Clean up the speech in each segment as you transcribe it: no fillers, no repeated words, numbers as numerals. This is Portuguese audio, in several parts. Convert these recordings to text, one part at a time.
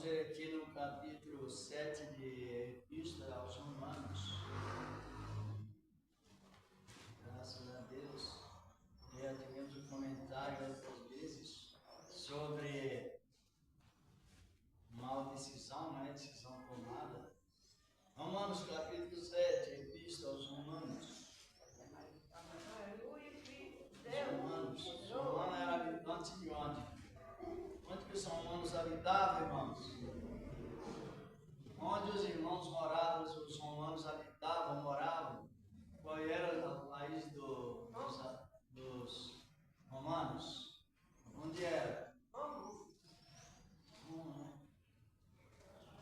Vamos ver aqui no capítulo 7 de Epístola aos Romanos. Graças a Deus. Já tivemos um comentário outras vezes sobre maldição, né? Decisão tomada. Romanos capítulo 7, Epístola aos Romanos. Romano era habitante de onde? Onde que os romanos habitavam, irmãos? Onde os irmãos moravam, os romanos habitavam, moravam? Qual era o país dos romanos? Onde era?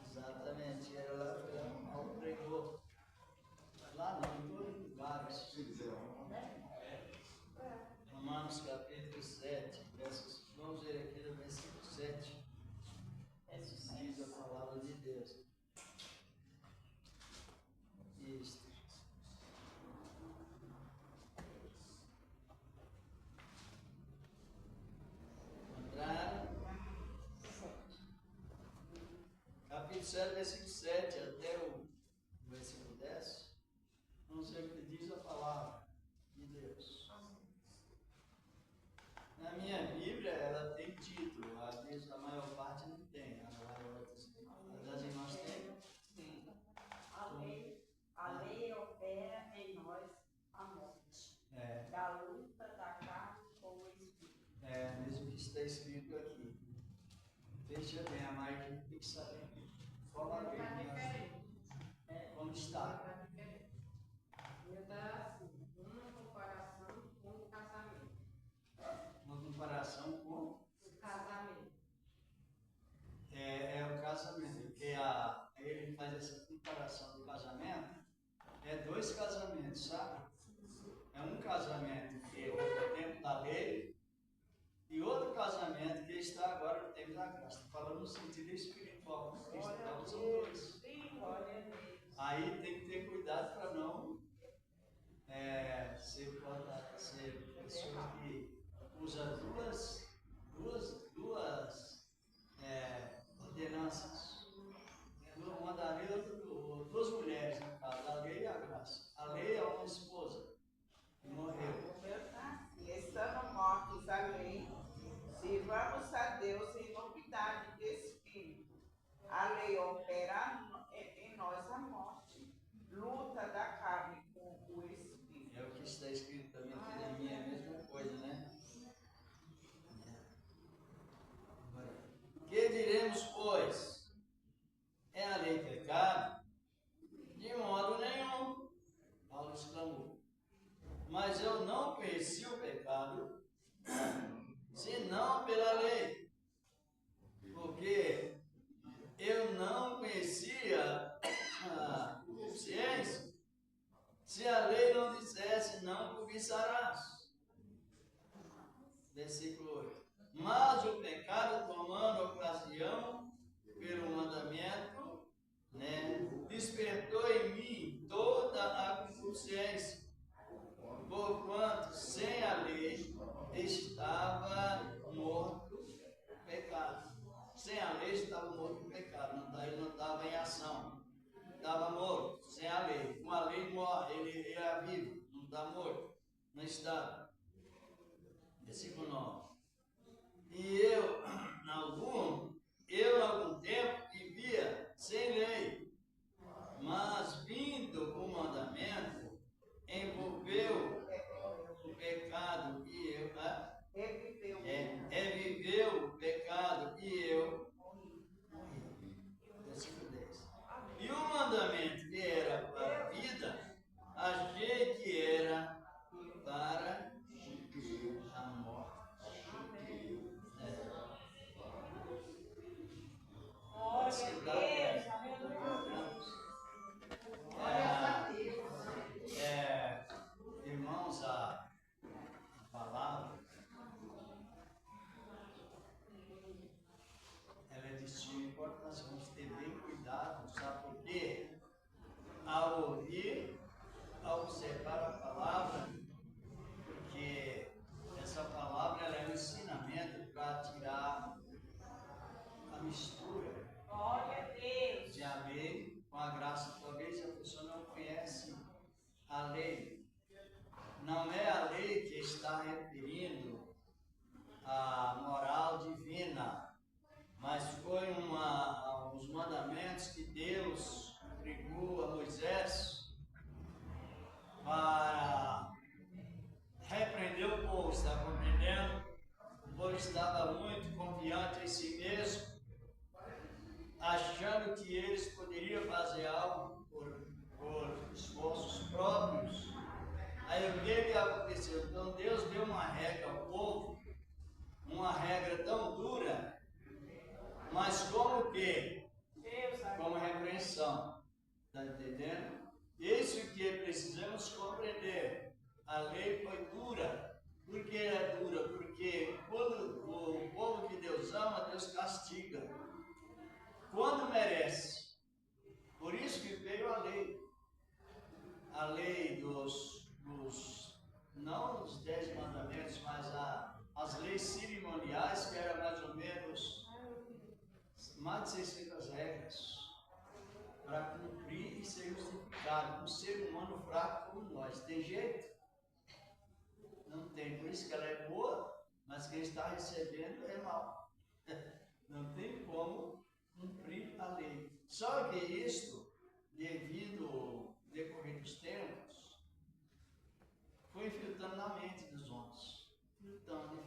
Exatamente, era lá onde pregou. Lá não, em todos os lugares. Romanos capítulo 7, vamos ver aqui no versículo 7. Diz a palavra de Deus. Isso. Encontraram? Capítulo 7, versículo 7 até o versículo 10. Vamos ver o que diz a palavra de Deus. Na minha Bíblia, ela tem título, às vezes a maior parte não tem, as irmãs têm? Sim. A lei opera em nós a morte, da luta da carne com o Espírito. É, mesmo que está escrito aqui. Veja bem, a Maria tem que saber. Forma bem, como está. Está assim, uma comparação com o casamento. Uma comparação com O casamento. É o casamento, porque ele faz essa comparação do casamento, é dois casamentos, sabe? É um casamento que é o tempo da lei e outro casamento que está agora no tempo da graça. Estou falando no sentido espiritual, porque então são dois. Aí tem que ter cuidado para não ser pessoas que usam duas ordenanças. Uma da lei e outra duas mulheres, no caso, a lei e a graça. A lei é uma esposa que morreu. Estando mortos à lei, sirvamos a Deus em novidade de espírito. A lei opera em nós a morte, luta da carne com o espírito. É o que está escrito também aqui na minha, é a mesma coisa, né? Que diremos, pois? É a lei pecado? De modo nenhum. Paulo exclamou. Mas eu não conheci o pecado, senão pela lei. Porque eu não conhecia a consciência se a lei não dissesse não cobiçarás. Versículo 8. Mas o pecado, tomando ocasião pelo mandamento, despertou em mim toda a consciência, porquanto sem a lei estava morto o pecado. Sem a lei estava morto o pecado, ele não estava em ação, estava morto, sem a lei. Com a lei morre, ele era vivo, não está morto, não estava. Versículo 9. E eu, em algum tempo, vivia sem lei, mas vindo o mandamento, envolveu o pecado e eu, reviveu o pecado e eu morri. Versículo 10. E o mandamento que era para a vida, achei que era para a morte. achando que eles poderiam fazer algo por esforços próprios. Aí o que aconteceu? Então Deus deu uma regra ao povo, uma regra tão dura, mas como que? Como repreensão. Está entendendo? Isso que precisamos compreender. A lei foi dura. Por que é dura? Porque quando o povo que Deus ama, Deus castiga. Quando merece. Por isso que veio a lei. A lei não os 10 mandamentos, mas as leis cerimoniais, que era mais ou menos mais de 600 regras para cumprir e ser justificado. Um ser humano fraco como nós. Tem jeito? Não tem. Por isso que ela é boa, mas quem está recebendo é mau. Não tem como cumprir a lei. Só que isto, devido ao decorrer dos tempos, foi infiltrando na mente dos homens. Infiltrando.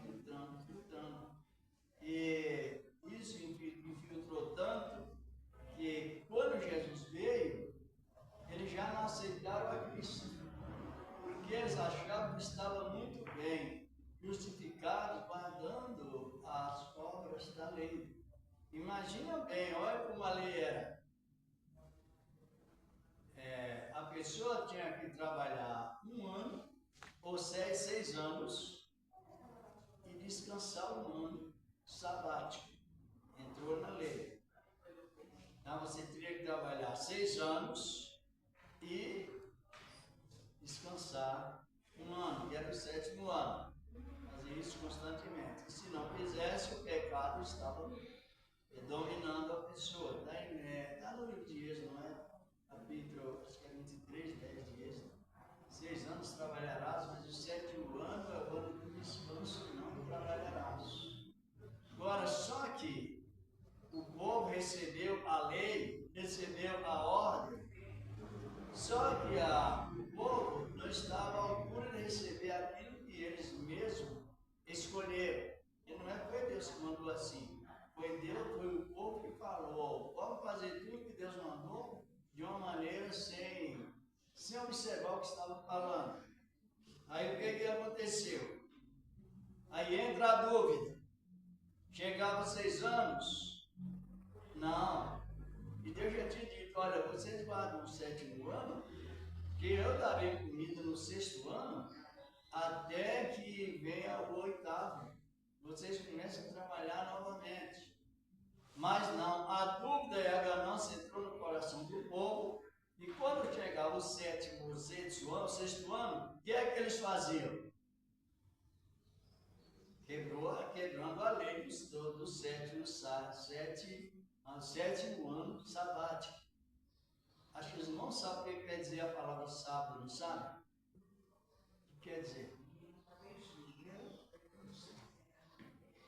E isso infiltrou tanto que quando Jesus veio, eles já não aceitaram a Cristo, porque eles achavam que estava muito bem, justificados, guardando as obras da lei. Imagina bem, olha como a lei era. A pessoa tinha que trabalhar 1 ano, ou 6 anos, e descansar 1 ano sabático. Entrou na lei. Então você teria que trabalhar 6 anos e descansar 1 ano, que era o 7º ano. Fazer isso constantemente. E se não fizesse, o pecado estava dominando a pessoa. Está no livro de Êxodo, não é? Capítulo, acho que é 23, 10 de Êxodo. 6 anos trabalharás, mas o 7º ano é o ano do descanso, não trabalharás. Agora, só que o povo recebeu a lei, recebeu a ordem, só que o povo não estava à altura de receber aquilo que eles mesmos escolheram. E não foi Deus que mandou assim. Foi o povo que falou, vamos fazer tudo que Deus mandou de uma maneira sem observar o que estava falando. Aí o que aconteceu? Aí entra a dúvida. Chegava 6 anos? Não. E Deus já tinha dito, olha, vocês guardam o 7º ano, que eu darei comida no 6º ano, até que venha o 8º. Vocês começam a trabalhar novamente. Mas não, a dúvida e a ganância entrou no coração do povo, e quando chegava o 7º, o 6º ano, o que é que eles faziam? Quebrando a lei do 7º ano sabático. Acho que eles não sabem o que quer dizer a palavra sábado, não sabem? O que quer dizer?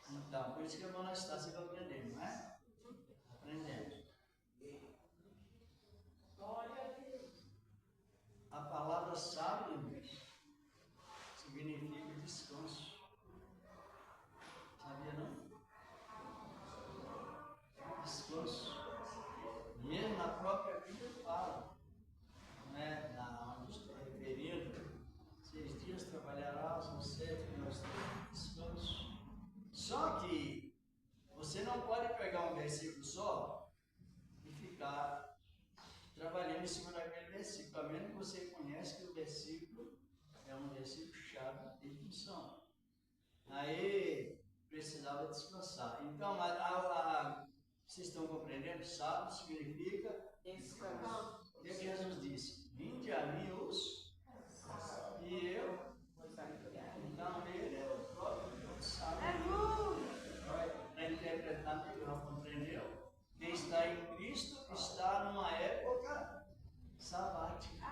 Então, por isso que é bom nós estar sempre aprendendo, não é? Aprendendo. A palavra sábado significa descanso. Sabia não? Descanso. Mesmo na própria Bíblia fala, né? Onde estou referindo, 6 dias trabalharás, no 7º descanso. Só que você não pode pegar um versículo só e ficar trabalhando em cima daquele versículo, a menos que você conhece que o versículo é um versículo chave de definição. Aí precisava descansar. Então, vocês estão compreendendo? Sábado significa descanso. O que Jesus disse? Vinde a mim os e eu. Então ele é o próprio Deus sábado. Para interpretar melhor, compreendeu? Quem está em Cristo está numa época sabática.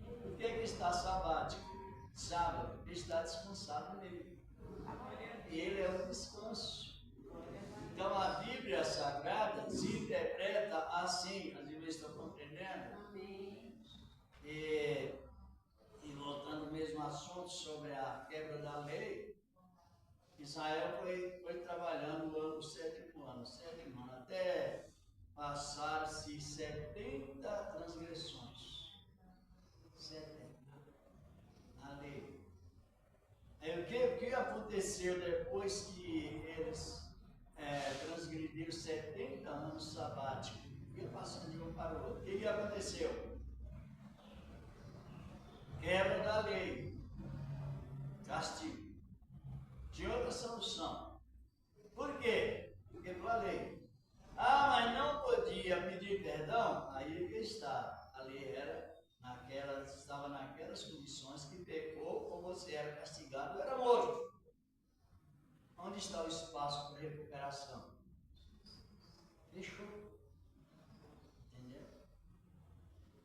Por que está sabático? Sábado, ele está descansado nele. Ele é o descanso. Então a Bíblia Sagrada se interpreta assim. As irmãs estão compreendendo? E voltando ao mesmo assunto sobre a quebra da lei, Israel foi trabalhando o 7º ano, até passar 70 transgressões. 70. A lei. Aí, o que aconteceu depois que eles transgrediram 70 anos sabáticos? Ia passando de um para o outro. O que aconteceu? Quebra da lei. Castigo. Tinha outra solução. Por quê? Quebrou a lei. Ah, mas não podia pedir perdão? Aí que está. A lei estava naquelas condições que pecou, ou você era castigado, ou era morto. Onde está o espaço para recuperação? Fechou. Entendeu?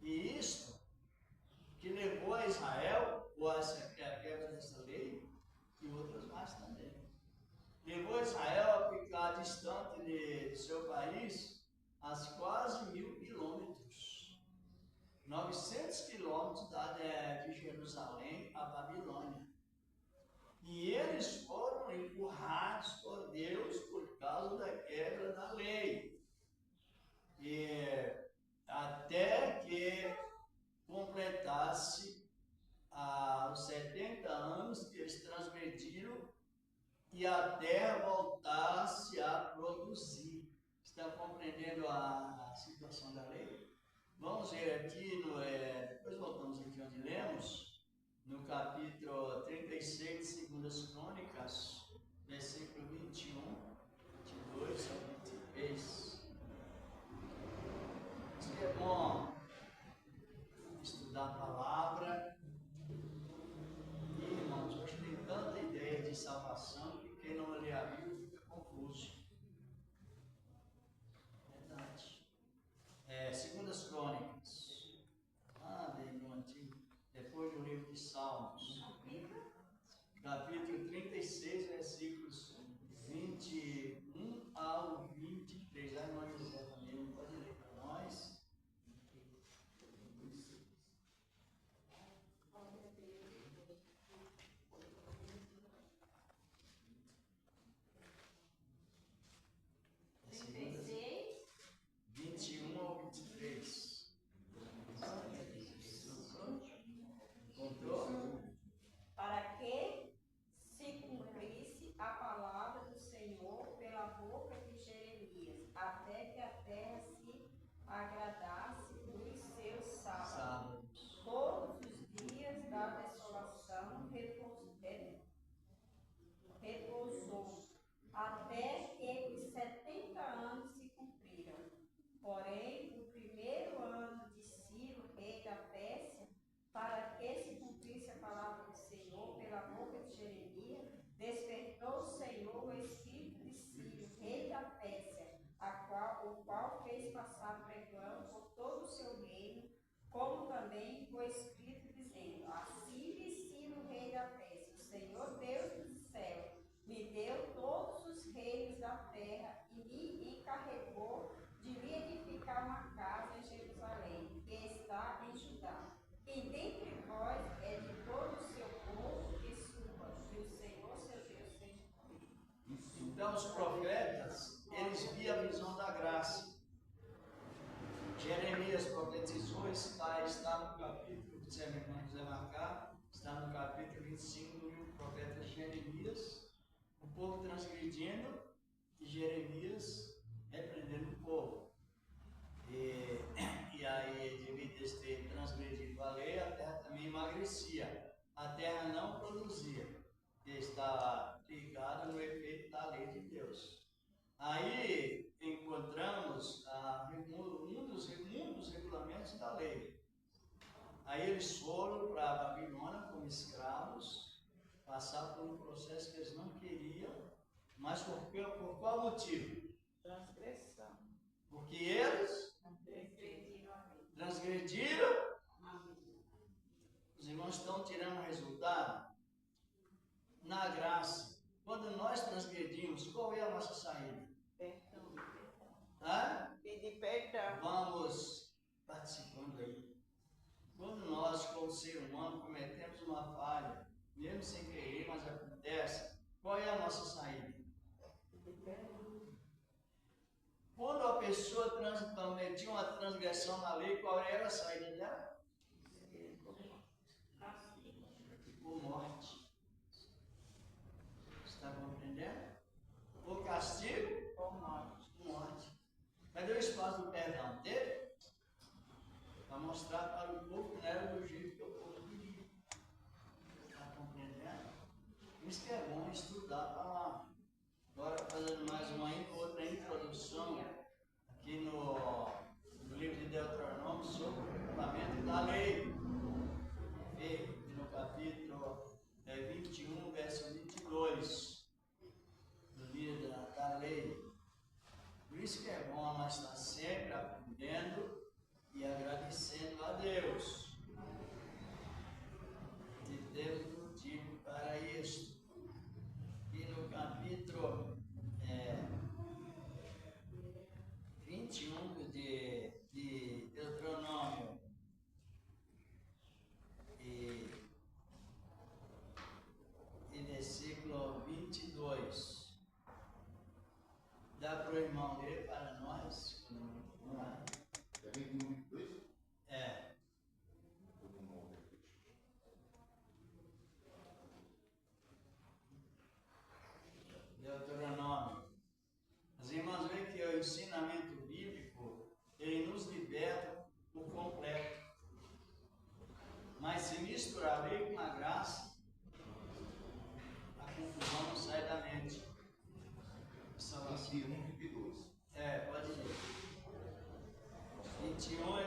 E isto que levou a Israel, ou a quebra dessa lei, e outras mais também. Levou Israel a ficar distante de seu país a quase 1.000 quilômetros. 900 quilômetros de Jerusalém a Babilônia. E eles foram empurrados por Deus por causa da quebra da lei. E até que completasse os 70 anos que eles transgrediram e a terra voltasse a produzir. Estão compreendendo a situação da lei? Vamos ver aqui, depois voltamos aqui onde lemos, no capítulo 36 de 2 Crônicas, versículo 21, 22 a 23. Isso é bom estudar a palavra. E, irmãos, hoje tem tanta ideia de salvação que quem não lê a Bíblia fica confuso. Verdade. 2 Crônicas. Bem no Antigo. Depois do livro de Salmos. Capítulo 36, versículos 21 ao 23. A irmã José também pode ler para nós. Até que os 70 anos se cumpriram. Porém, o primeiro ano de Ciro, rei da Pérsia, para que se cumprisse a palavra do Senhor pela boca de Jeremias, despertou o Senhor o espírito de Ciro, rei da Pérsia, o qual fez passar pregão por todo o seu reino, como também o espírito dizendo: assim diz Ciro, rei da Pérsia, o Senhor Deus do céu me deu todos os reinos da terra e me encarregou de lhe edificar uma casa em Jerusalém, que está em Judá. E dentre vós é de todo o seu povo e sua, e o Senhor seu Deus seja comigo. Então os profetas, eles viam a visão da graça. Jeremias profetizou, está no capítulo, se a minha irmã quiser marcar, está no capítulo 25 do livro do profeta Jeremias. O povo transgredindo e Jeremias repreendendo o povo. E aí, devido a eles ter transgredido a lei, a terra também emagrecia. A terra não produzia. Está ligado no efeito da lei de Deus. Aí encontramos um dos regulamentos da lei. Aí eles foram para a Babilônia como escravos, passar por um processo que eles não queriam, mas por qual motivo? Transgressão. Porque eles transgrediram. Os irmãos estão tirando o resultado na graça. Quando nós transgredimos, qual é a nossa saída? Perdão. Pedir perdão. Vamos participando aí. Quando nós, como ser humano, cometemos uma falha, mesmo sem querer, mas acontece, qual é a nossa saída? Quando a pessoa cometiam uma transgressão na lei, qual era a saída dela? Por morte. Está compreendendo? O castigo? Por morte. Morte. Cadê o espaço do perdão dele? Para mostrar para o povo que não era do jeito que o povo queria. Está compreendendo? Isso que é bom estudar a palavra. Agora, fazendo mais outra introdução aqui no livro de Deuteronômio sobre o cumprimento da lei. E no capítulo 21, verso 22, do livro da lei. Por isso que é bom nós estar sempre aprendendo e agradecendo a Deus de ter motivo para isso. E no capítulo 21 de Deuteronômio e versículo 22, dá para o irmão ler para nós? Vamos lá. É 21, 22? É. Deuteronômio. Os irmãos veem que o ensinamento bíblico, ele nos liberta por completo. Mas se misturar a lei com a graça, a confusão não sai da mente. São assim. 21, 22. Pode ler. 21 e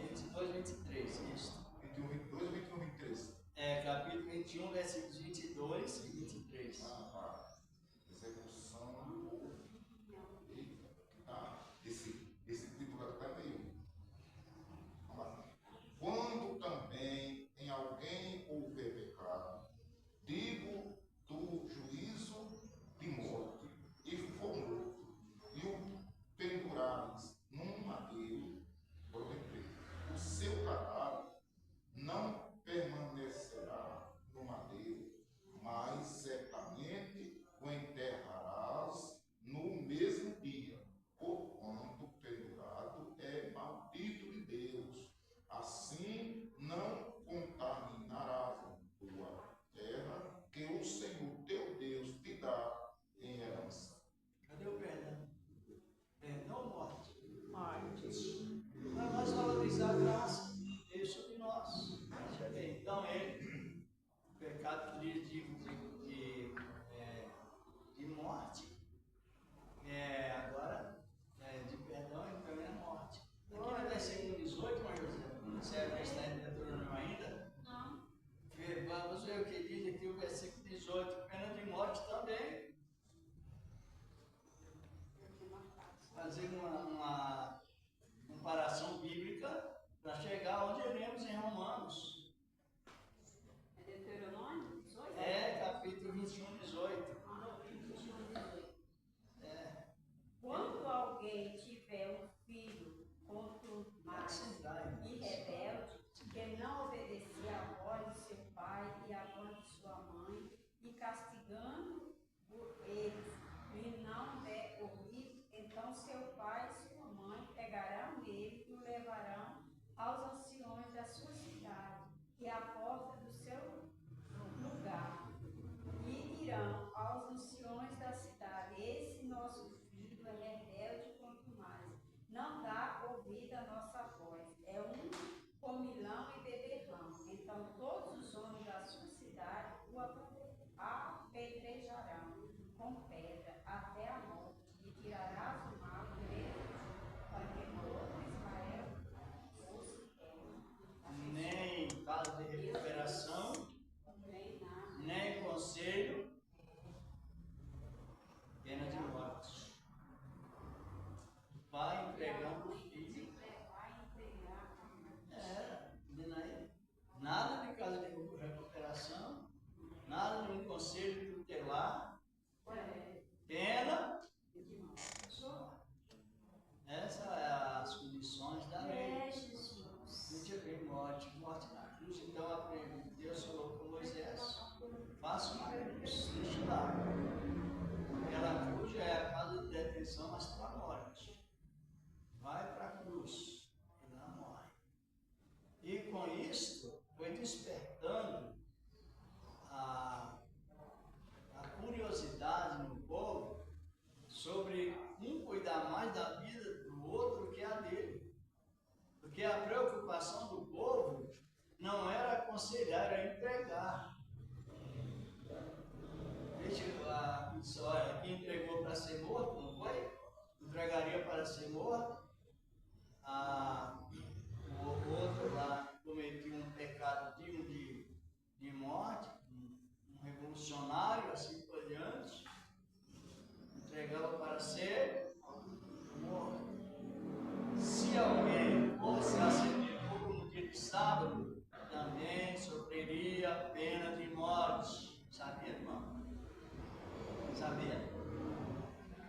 22, 23, isso. 21, 22 ou 21, 23? Capítulo 21, versículos 22 e 23. Execução. Esse título está meio. Vamos lá. Quando também em alguém houver pecado, digo do juízo de morte, e for morto, e o pendurares num madeiro, o seu cadáver não permanecerá no madeiro, mas certamente o enterrarás no mesmo dia, porquanto pendurado é maldito de Deus. Assim não contaminarás a tua terra, que o Senhor teu Deus te dá em herança. Cadê o perdão? Perdão ou morte? Morte. Para nós valorizar a graça de Deus sobre nós. Então, o pecado que lhes digo de morte, agora, de perdão, então é morte. Aqui no versículo 18, Maria José, você vai estar em Deuteronômio ainda? Não. Vamos ver o que diz aqui o versículo 18, pena de morte também. Fazer uma comparação bíblica para chegar onde iremos em Romanos. É Deuteronômio 18? Capítulo 21, 18. Quando alguém tiver um filho contumaz e rebelde, que não obedecia à voz de seu pai e à voz de sua mãe, e castigando eles e não der ouvido, então seu pai e sua mãe pegarão ele e o levarão aos anciões da sua cidade e à porta do seu lugar, e dirão aos anciões da cidade: esse nosso filho é rebelde quanto mais, não dá ouvido à nossa voz, é um comilão e beberrão. Então todos os homens da sua cidade o apedrejarão com pedra até a morte, e tirarás o mal do meio de ti, para que todo Israel fosse terra. Nem caso de Porque a preocupação do povo não era aconselhar, era entregar. Veja a história, que entregou para ser morto, não foi? Entregaria para ser morto. O outro lá cometeu um pecado digno de morte, um revolucionário, assim por diante. Entregava para ser morto. Se alguém fosse acender fogo no dia de sábado, também sofreria a pena de morte. Sabia, irmão? Sabia?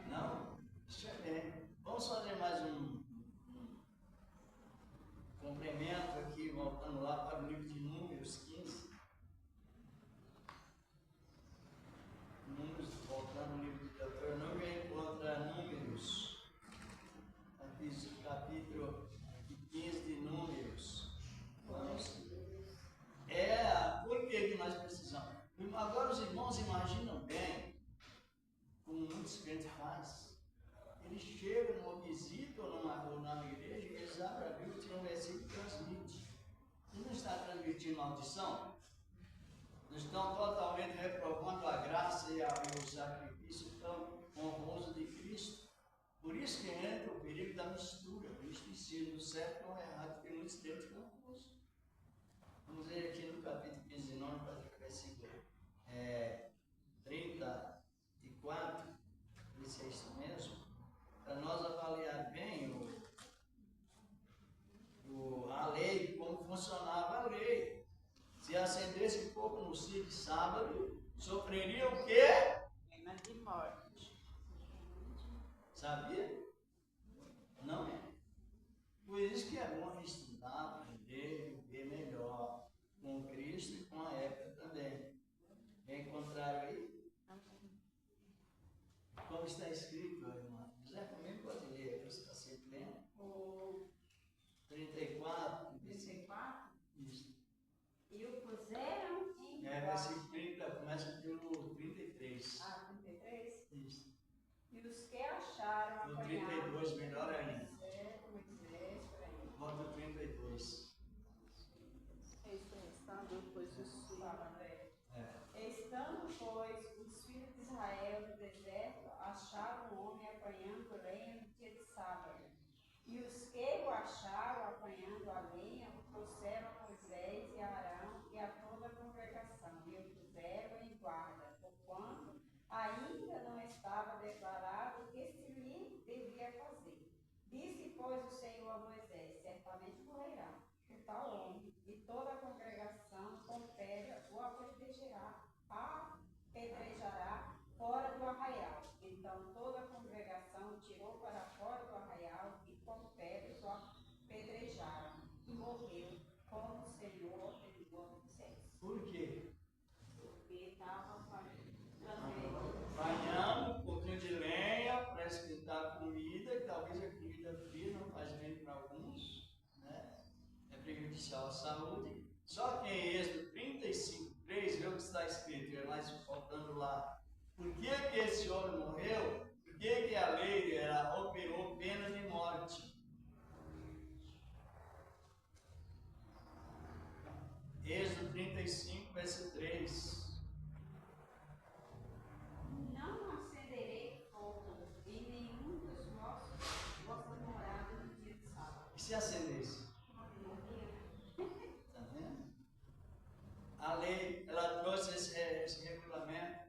Não? Isso é bem. Vamos fazer mais um complemento aqui, voltando lá para o livro de Números 15. Números, voltando ao livro de Deuteronômio, encontra Números, capítulo 15 de Números. Vamos. Por que nós precisamos? Agora os irmãos imaginam bem, como muitos crentes fazem. Eles chegam numa visita ou numa igreja e eles abrem a Bíblia, tiram um versículo e transmitem. Eles não estão transmitindo maldição? Não estão totalmente reprovando a graça e o sacrifício tão honroso de Cristo. Por isso que entra o perigo da mistura, o misticismo, o certo com o errado, porque muitos crentes confusam. Vamos ver aqui no capítulo 15 de Números, versículo 34, ver se é isso mesmo, para nós avaliar bem a lei, como funcionava a lei. Se acendesse fogo no dia de sábado, sofreria o quê? Pena de morte. Sabia? Não é. Por isso que é bom estudar, aprender, viver melhor com Cristo e com a época também. Encontraram aí? Como está escrito, irmã? José também pode ler, você está sempre lendo. O 34. 34. Isso. E o puseram em Versículo 30, começa pelo 33. 33. Isso. E os que acharam No apanhados. 32, melhor ainda. Moisés, por aí. Volta o 32. Estando, pois, os Estando, pois, os filhos de Israel no deserto, acharam um homem apanhando lenha no dia de sábado. E os que o acharam apanhando a lenha, o trouxeram a Moisés e a Arão e a toda a congregação, e o puseram em guarda, porquanto ainda não estava declarado o que se lhe devia fazer. Disse, pois, o Senhor a Moisés: certamente morrerá o tal homem, e toda a congregação com pedra o apedrejará fora do arraial. Então toda a congregação tirou para fora do arraial e com pedras o apedrejaram, e morreu, como o Senhor ordenou a Moisés. Por quê? Porque estava Apanhando um pouquinho de lenha para esquentar comida, e talvez a comida fria não faz bem para alguns, né? É prejudicial à saúde. Só que em Êxodo 35, 3, vê o que está escrito, mas faltando lá. Por que esse homem morreu? Por que a lei operou pena de morte? Êxodo 35, verso 3. Não acenderei fogo em nenhum dos vossas moradas no dia de sábado. E se acendesse? Está vendo? A lei, ela trouxe esse regulamento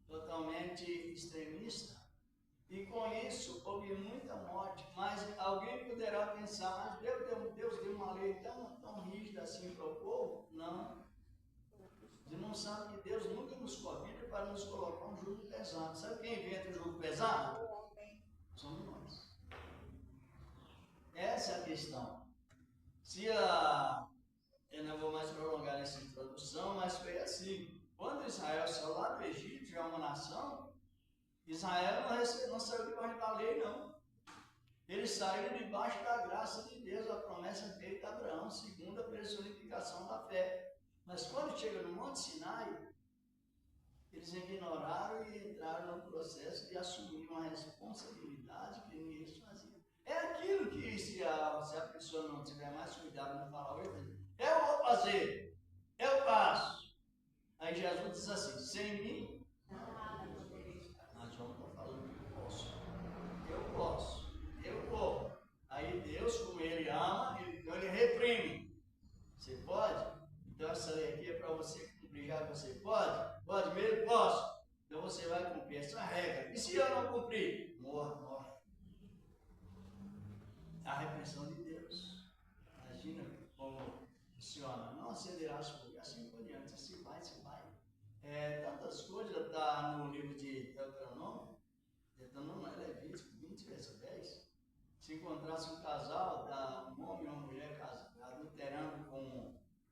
totalmente extremista, e com isso houve muita morte. Mas alguém poderá pensar, mas Deus deu uma lei tão rígida assim para o povo? Não. Você não sabe que Deus nunca nos convida para nos colocar um jugo pesado. Sabe quem inventa o jugo pesado? Somos nós. Essa é a questão. Eu não vou mais prolongar essa introdução, mas foi assim. Quando Israel saiu lá do Egito, já uma nação, Israel não saiu debaixo da lei, não. Eles saíram debaixo da graça de Deus, a promessa feita a Abraão, segundo a personificação da fé. Mas quando chega no Monte Sinai, eles ignoraram e entraram no processo de assumir uma responsabilidade que ninguém fazia. É aquilo que se a pessoa não tiver mais palavra, eu vou fazer, eu faço. Aí Jesus diz assim, sem mim, mas João está falando que eu posso, eu vou. Aí Deus, como Ele ama, Ele reprime. Você pode? Então essa lei aqui é para você cumprir, já que você pode? Pode mesmo? Posso. Então você vai cumprir essa regra. E se eu não cumprir? Morre. A repressão de Deus. Imagina como funciona. Não acenderás fogo, assim por diante. Se vai. Tantas coisas está no livro de Deuteronômio. Deuteronômio não é Levítico 20, verso 10. Se encontrasse um casal, um homem e uma mulher adulterando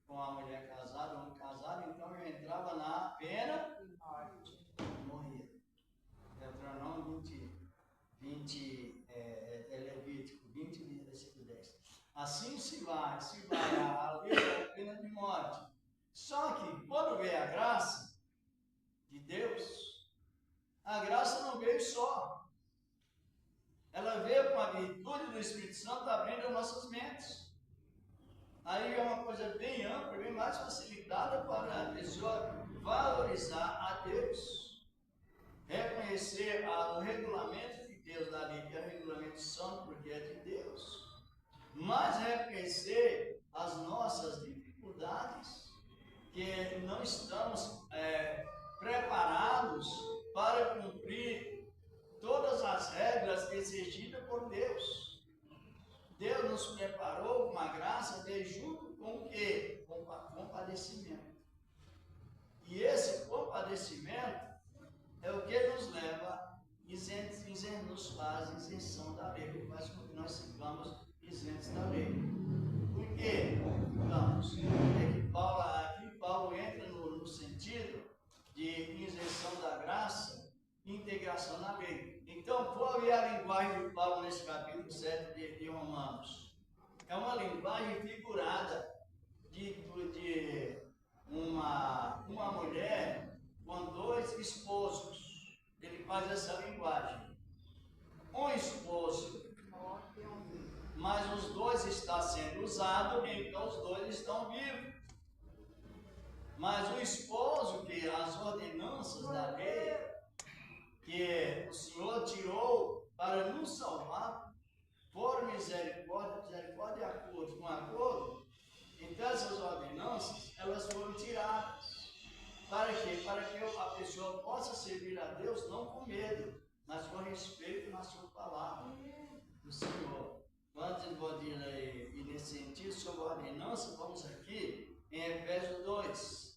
com a mulher casada, um casado, então já entrava na pena e morria. Deuteronômio 20, Levítico 20, versículo 10. Assim se vai a lei da pena de morte. Só que quando veio a graça de Deus, a graça não veio só. Ela veio com a virtude do Espírito Santo abrindo as nossas mentes. Aí é uma coisa bem ampla, bem mais facilitada para a pessoa valorizar a Deus. Reconhecer o regulamento de Deus da lei, que é o regulamento santo, porque é de Deus. Mas reconhecer as nossas dificuldades, que não estamos preparados para cumprir todas as regras exigidas por Deus. Deus nos preparou com a graça de junto com o quê? Com compadecimento. E esse compadecimento é o que nos leva, nos faz isenção da lei, que faz com que nós ficamos isentos da lei. Por quê? Vamos, aqui Paulo entra no sentido de isenção da graça e integração na lei. Então, qual é a linguagem de Paulo nesse capítulo 7 de Romanos? É uma linguagem figurada de uma mulher com dois esposos. Ele faz essa linguagem. Um esposo, mas os dois estão sendo usados, então os dois estão vivos. Mas o esposo, que as ordenanças da lei, que o Senhor tirou para nos salvar, por misericórdia e acordo com acordo, então essas ordenanças, elas foram tiradas. Para quê? Para que a pessoa possa servir a Deus não com medo, mas com respeito na sua palavra do Senhor. Quantos podem ir nesse sentido sobre a ordenança? Vamos aqui em Efésios 2.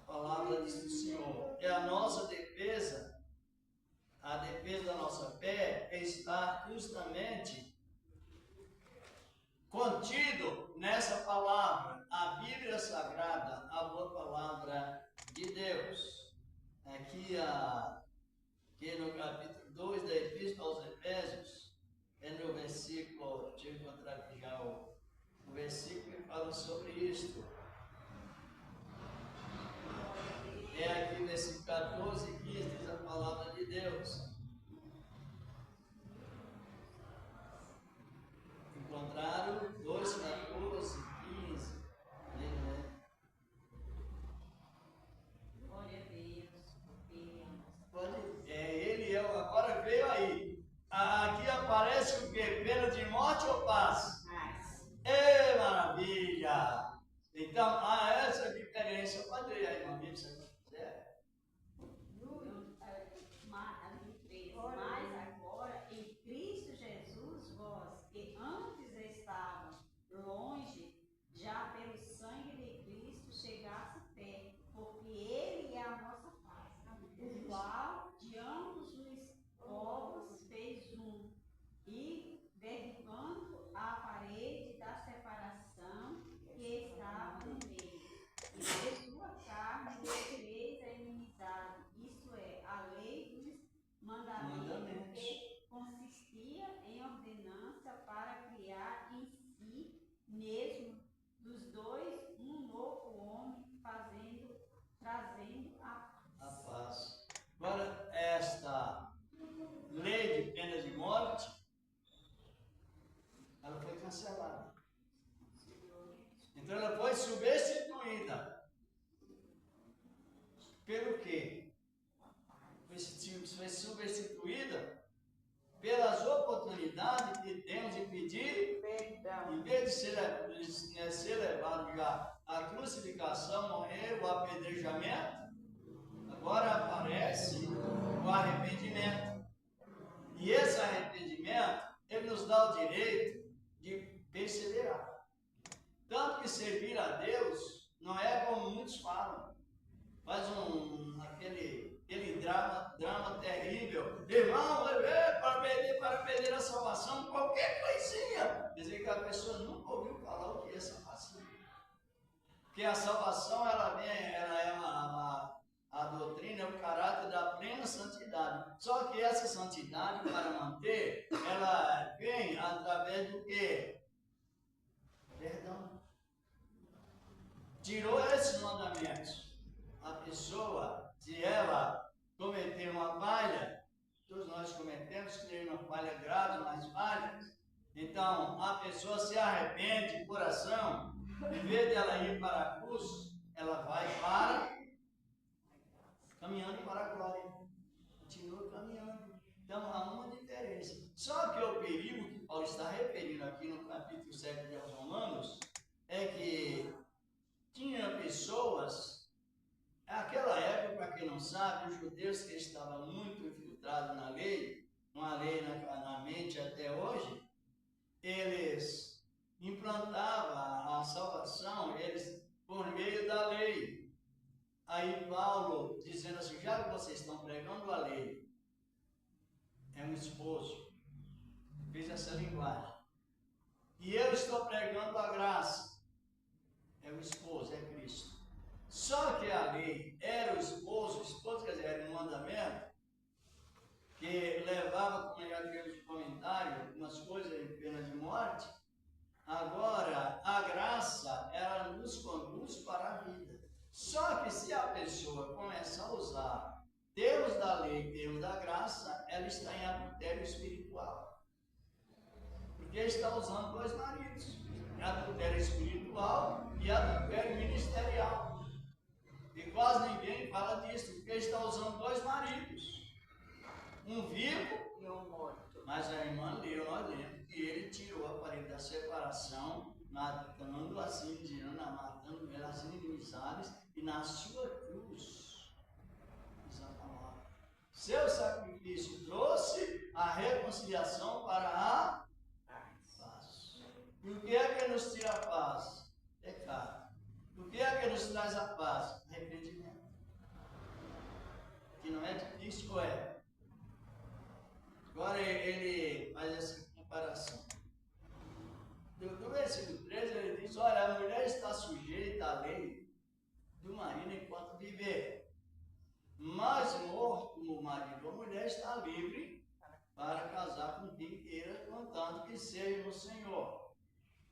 A palavra diz do Senhor que a nossa defesa, a defesa da nossa fé, está justamente contido nessa palavra, a Bíblia Sagrada, a boa palavra de Deus. Aqui no capítulo 2 da Epístola aos Efésios, é no versículo, deixa eu encontrar aqui já o versículo que fala sobre isto. É aqui nesse 14 e 15, diz a palavra de Deus. Encontraram 2, 14, 15. Glória a Deus. Ele agora veio aí. Aqui aparece o quê? Pena de morte ou paz? É maravilha! Então, há essa diferença. Pode ler aí uma Bíblia, se você quiser. Mas agora, em Cristo Jesus, vós que antes estavam longe, já pelo sangue de Cristo chegasse perto, porque Ele é a nossa paz, o qual de ambos os povos fez um, e derribando a parede da separação que estava no meio, e de sua carne fez a inimizade, isto é, a lei dos mandamentos, que consistia em ordenança para criar em si mesmo dos dois um novo homem, trazendo a paz. Agora, esta lei de pena de morte, ela foi cancelada. Então ela foi substituída. Pelo quê? Foi substituída pelas oportunidades que temos de pedir Perdão. em vez de ser levado já à crucificação, morrer, o apedrejamento, agora aparece o arrependimento. E esse arrependimento, ele nos dá o direito de perseverar. Tanto que servir a Deus não é como muitos falam. Faz aquele drama terrível. Irmão, para perder a salvação, qualquer coisinha. Quer dizer que a pessoa nunca ouviu falar o que é salvação. Porque a salvação, ela é a doutrina, é o caráter da plena santidade. Só que essa santidade, para manter, ela vem através do quê? Perdão. Tirou esses mandamentos. A pessoa, se ela cometer uma falha, todos nós cometemos, creio, uma falha grave, mas falhas. Então, a pessoa se arrepende de coração, em vez de ela ir para a cruz, ela vai caminhando para a glória. Continua caminhando. Então, há uma diferença. Só que o perigo que Paulo está referindo aqui no capítulo 7 de Romanos é que tinha pessoas. Naquela época, para quem não sabe, os judeus que estavam muito infiltrados na lei, uma lei na mente até hoje, eles implantavam a salvação, eles por meio da lei. Aí Paulo dizendo assim, já que vocês estão pregando a lei, é um esposo, fez essa linguagem. E eu estou pregando a graça, é o esposo, é Cristo. Só que a lei era o esposo quer dizer, era um mandamento que levava, como já tivemos de comentário, algumas coisas em pena de morte. Agora, a graça, ela nos conduz para a vida. Só que se a pessoa começar a usar Deus da lei, Deus da graça, ela está em adultério espiritual. Porque está usando dois maridos, adultério espiritual e adultério ministerial. E quase ninguém fala disso, porque está usando dois maridos. Um vivo E um morto. Mas a irmã leu, nós lemos, que ele tirou o aparelho da separação, matando assim, matando elas assim, inimizades, e na sua cruz, diz a palavra, seu sacrifício trouxe a reconciliação para a paz. E o que é que nos tira a paz? Pecado. O que é que nos traz a paz? Arrependimento. Que não é difícil, é. Agora ele faz essa comparação. No versículo 13 ele diz, olha, a mulher está sujeita à lei do marido enquanto viver. Mas morto o marido, a mulher está livre para casar com quem queira, contanto que seja no Senhor.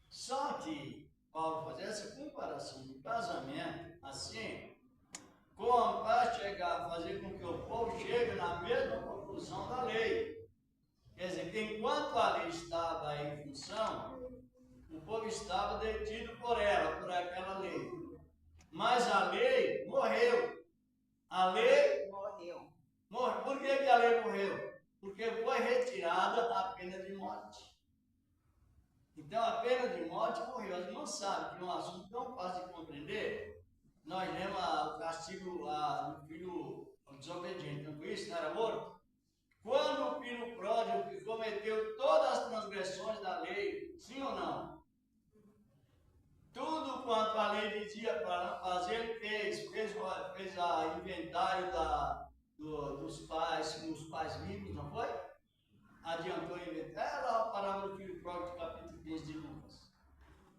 Só que Paulo faz essa comparação do casamento assim, como para chegar a fazer com que o povo chegue na mesma conclusão da lei. Quer dizer, que enquanto a lei estava em função, o povo estava detido por ela, por aquela lei. Mas a lei morreu. A lei Morreu. Por que a lei morreu? Porque foi retirada a pena de morte. Então a pena de morte morreu. As irmãs sabem que é um assunto tão fácil de compreender. Nós lemos o castigo do filho desobediente, não foi isso? Não era morto? Quando o filho pródigo que cometeu todas as transgressões da lei, sim ou não? Tudo quanto a lei dizia para fazer, ele fez a inventário dos pais vivos, não foi? Adiantou o inventário. É lá a parábola do filho pródigo, capítulo 15 de Lucas.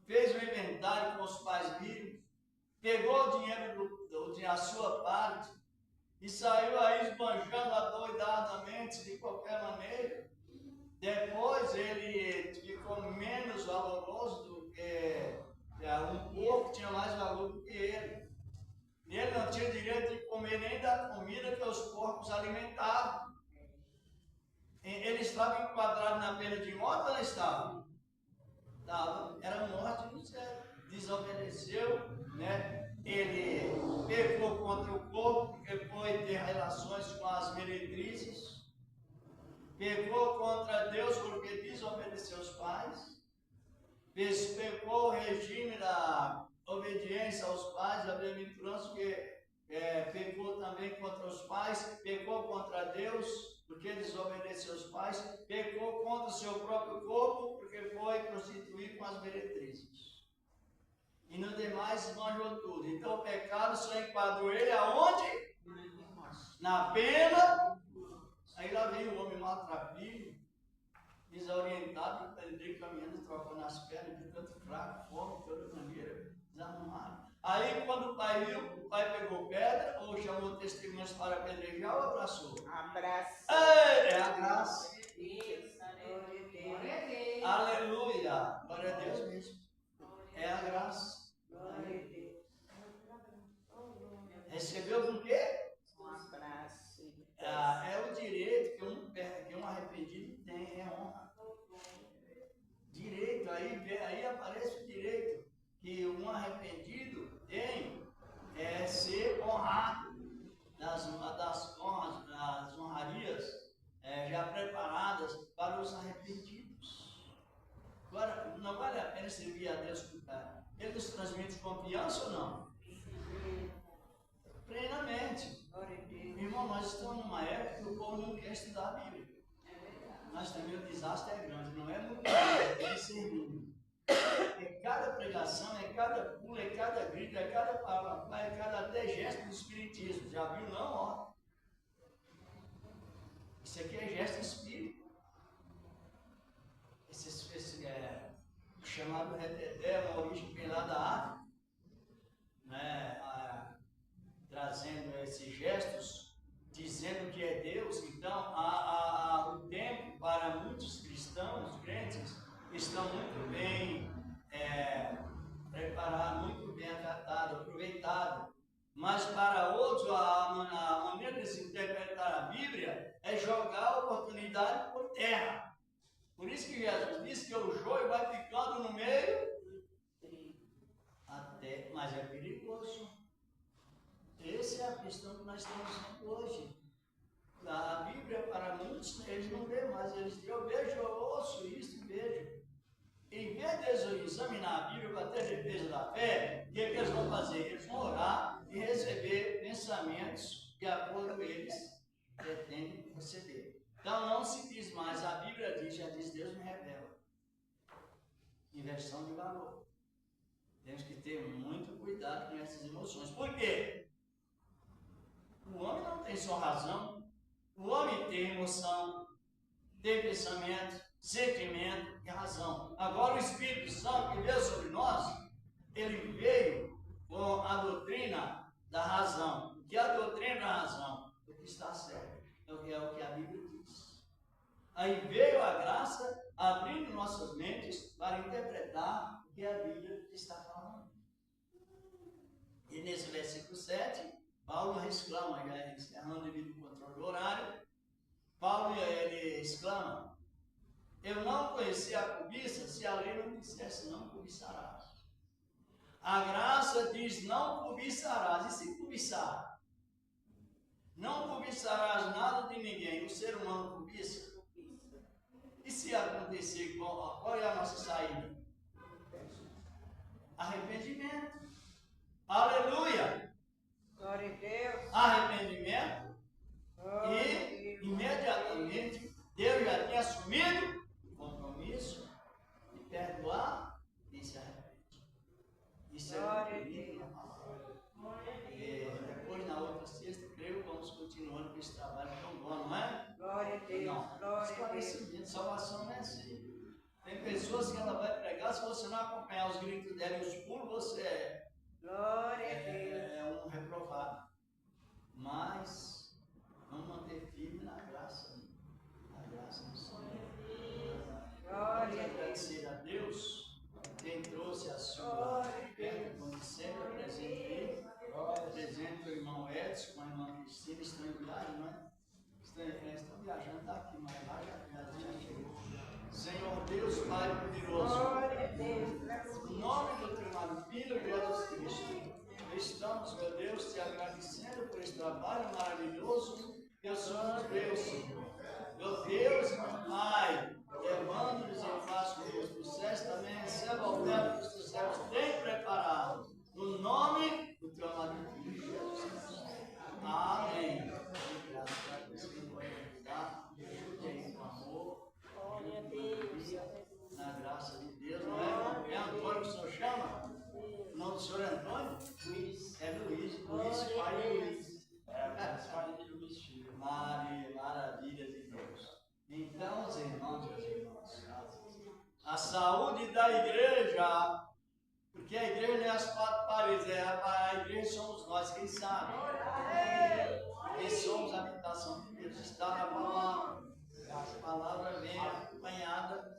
Fez o inventário com os pais vivos, pegou o dinheiro a sua parte, e saiu aí esbanjando adoidadamente de qualquer maneira. Depois ele ficou menos valoroso do que um porco tinha mais valor do que ele. Ele não tinha direito de comer nem da comida que os porcos alimentavam. Ele estava enquadrado na pena de morte ou não estava? Estava. Era morte no céu. desobedeceu, né? Ele pecou contra o corpo, porque foi ter relações com as meretrizes, pecou contra Deus porque desobedeceu os pais, pecou o regime da obediência aos pais, a bem-aventurança, que pecou também contra os pais, pecou contra Deus, porque desobedeceu os pais, pecou contra o seu próprio corpo, porque foi prostituir com as meretrizes. E no demais esbanjou tudo. Então o pecado só enquadrou ele aonde? Na pena. Aí lá veio o homem maltrapilho, desorientado, caminhando, trocando as pernas, de tanto fraco, fome, de toda maneira, desarrumado. Aí quando o pai viu, o pai pegou pedra, ou chamou testemunhas para apedrejar, ou abraçou? Abraço. É a graça. Glória a Deus. Aleluia. Glória a Deus mesmo. É a graça. Glória a Deus. Recebeu com o quê? Um abraço. É o direito que um arrependido tem, é honra. Direito, aí aparece o direito que um arrependido tem, é ser honrado das honras, das honrarias já preparadas para os arrependidos. Agora, não vale a pena servir a Deus por cá. Ele nos transmite confiança ou não? Plenamente. Irmão, nós estamos numa época que o povo não quer estudar a Bíblia. Mas também o desastre é grande, não é muito grande, é discernido. É cada pregação, é cada pulo, é cada grito, é cada palavra, é cada até gesto do espiritismo. Já viu não? Ó. Isso aqui é gesto espírita. Esse chamado reteté é uma origem que vem lá da África, né? Trazendo esses gestos, dizendo que é Deus. Então, o tempo para muitos cristãos, crentes, estão muito bem preparados, muito bem acatados, aproveitados. Mas para outros, a maneira de se interpretar a Bíblia é jogar a oportunidade por terra. Por isso que Jesus disse que o joio vai ficando no meio, mas é perigoso. Essa é a questão que nós estamos vendo hoje. A Bíblia, para muitos, eles não veem mais. Eles dizem, eu vejo, eu ouço isso e vejo. Em vez de eles examinar a Bíblia para ter defesa da fé, o que eles vão fazer? Eles vão orar e receber pensamentos que a acordo eles pretendem receber. Então não se diz mais, a Bíblia diz, já diz, Deus me revela. Inversão de valor. Temos que ter muito cuidado com essas emoções. Por quê? O homem não tem só razão. O homem tem emoção, tem pensamento, sentimento e razão. Agora o Espírito Santo que veio sobre nós, ele veio com a doutrina da razão. O que é a doutrina da razão? O que está certo. É o que a Bíblia diz. Aí veio a graça abrindo nossas mentes para interpretar o que a Bíblia está falando. E nesse versículo 7, Paulo exclama, já encerrando devido ao controle do horário, Paulo ele exclama, eu não conheci a cobiça se a lei não dissesse não cobiçarás. A graça diz não cobiçarás, e se cobiçar? Não cobiçarás nada de ninguém, o ser humano cobiça. E se acontecer, qual é a nossa saída? Arrependimento. Aleluia! Glória a Deus. Arrependimento. E imediatamente Deus já tinha assumido o compromisso de perdoar e se arrepende. Isso é bonito na palavra. Depois, na outra sexta, creio, vamos continuando com esse trabalho tão bom, não é? Glória a Deus. Não, Glória a Deus. esclarecimento, salvação não é assim. Tem pessoas que ela vai pregar, se você não acompanhar os gritos dela e os pulos, você Glória a Deus. é um reprovado. Mas vamos manter firme na graça. Na graça do Senhor. Glória a Deus. Agradecer a Deus, quem trouxe a sua perda, como sempre, apresentei. Apresento o irmão Edson com a irmã Cristina, estão em viagem, não é? Estão viajando daqui, mas lá já chegou. Senhor Deus, Pai poderoso, Glória a Deus. em nome do teu nome somos Deus. Meu Deus e meu Pai, levando-nos em face com Deus dos céus, também receba a oferta que os céus têm preparado, no nome do teu amado Filho Jesus. Amém. Graças a Deus que não vai ajudar, tem um amor, na graça de Deus, não é? É Antônio que o senhor chama? O nome do senhor é Antônio? Luiz. É Luiz, pai de Luiz. Pai de Luiz Filho. Maria, maravilha de Deus. Então, os irmãos e as irmãs, a saúde da igreja, porque a igreja não é as quatro paredes, a igreja somos nós, quem sabe? Quem somos a habitação de Deus, está na palavra. A palavra vem acompanhada